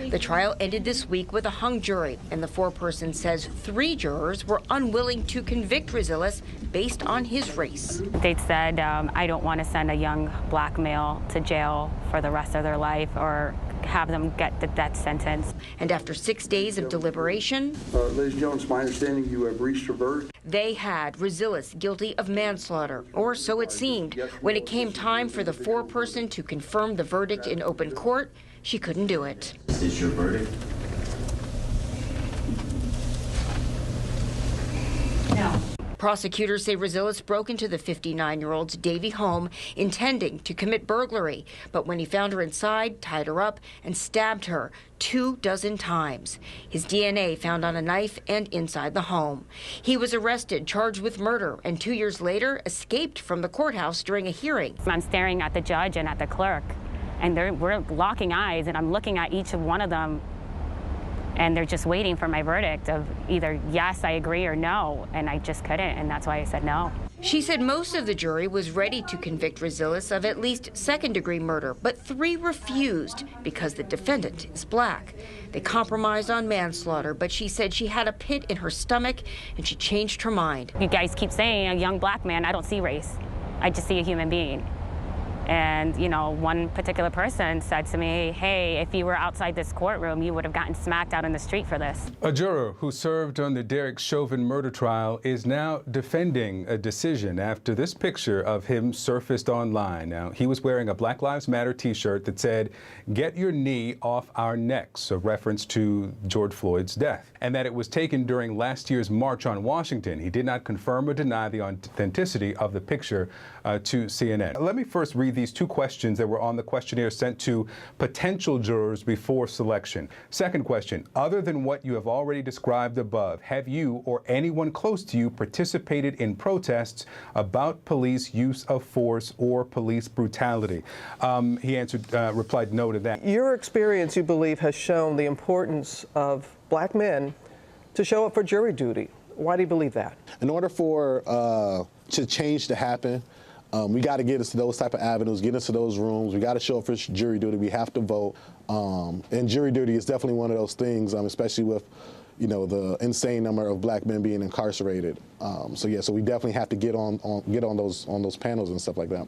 The trial ended this week with a hung jury, and the foreperson says 3 jurors were unwilling to convict Resillas based on his race. They said, I don't want to send a young black male to jail for the rest of their life or have them get the death sentence. And after 6 days of deliberation, ladies and gentlemen, it's my understanding you have reached a verdict. they had Resillas guilty of manslaughter, or so it seemed. When it came time for the foreperson to confirm the verdict in open court, she couldn't do it. Is this your verdict? No. Prosecutors say Resillas broke into the 59-year-old's Davie home intending to commit burglary, but when he found her inside, tied her up and stabbed her 24 times. His DNA found on a knife and inside the home. He was arrested, charged with murder, and 2 years later escaped from the courthouse during a hearing. I'm staring at the judge and at the clerk, and we're locking eyes, and I'm looking at each one of them, and they're just waiting for my verdict of either yes, I agree, or no, and I just couldn't, and that's why I said no. She said most of the jury was ready to convict Resillas of at least second-degree murder, but 3 refused because the defendant is black. They compromised on manslaughter, but she said she had a pit in her stomach and she changed her mind. You guys keep saying a young black man, I don't see race. I just see a human being. And, you know, one particular person said to me, hey, if you were outside this courtroom, you would have gotten smacked out in the street for this. A juror who served on the Derek Chauvin murder trial is now defending a decision after this picture of him surfaced online. Now, he was wearing a Black Lives Matter t-shirt that said, "Get your knee off our necks," a reference to George Floyd's death, and that it was taken during last year's March on Washington. He did not confirm or deny the authenticity of the picture to CNN. Let me first read these 2 questions that were on the questionnaire sent to potential jurors before selection. Second question, other than what you have already described above, have you or anyone close to you participated in protests about police use of force or police brutality? He replied no to that. Your experience, you believe, has shown the importance of black men to show up for jury duty. Why do you believe that? In order for change to happen, we got to get into those type of avenues, get into those rooms. We got to show up for jury duty. We have to vote. And jury duty is definitely one of those things, especially with, you know, the insane number of black men being incarcerated. So we definitely have to get on those panels and stuff like that.